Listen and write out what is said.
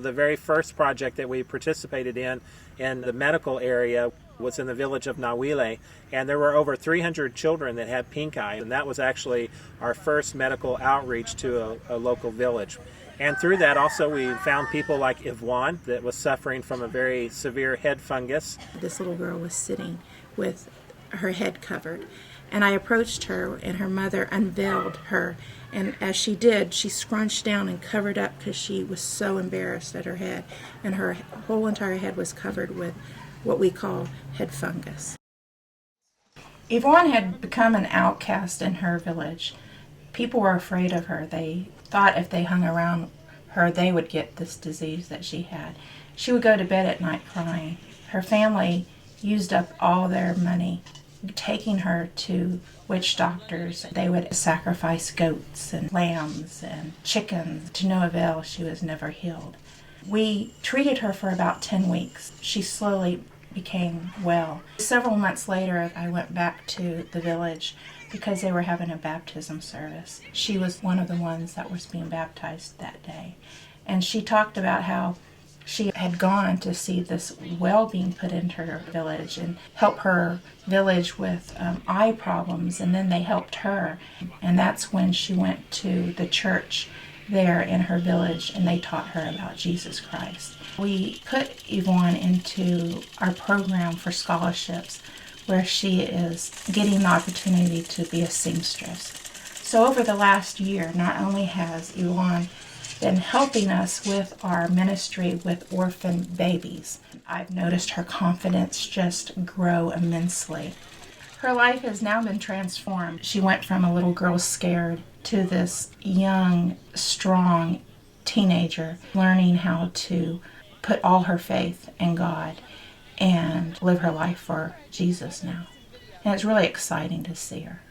The very first project that we participated in the medical area was in the village of Nawile, and there were over 300 children that had pink eye, and that was actually our first medical outreach to a local village. And through that also we found people like Yvonne that was suffering from a very severe head fungus. This little girl was sitting with her head covered, and I approached her, and her mother unveiled her, and as she did, she scrunched down and covered up because she was so embarrassed at her head, and her whole entire head was covered with what we call head fungus. Yvonne had become an outcast in her village. People were afraid of her. They thought if they hung around her, they would get this disease that she had. She would go to bed at night crying. Her family used up all their money taking her to witch doctors. They would sacrifice goats and lambs and chickens. To no avail, she was never healed. We treated her for about 10 weeks. She slowly became well. Several months later, I went back to the village because they were having a baptism service. She was one of the ones that was being baptized that day. And she talked about how she had gone to see this well being put into her village and help her village with eye problems, and then they helped her. And that's when she went to the church there in her village, and they taught her about Jesus Christ. We put Yvonne into our program for scholarships, where she is getting the opportunity to be a seamstress. So over the last year, not only has Yvonne been helping us with our ministry with orphan babies, I've noticed her confidence just grow immensely. Her life has now been transformed. She went from a little girl scared to this young, strong teenager, learning how to put all her faith in God and live her life for Jesus now. And it's really exciting to see her.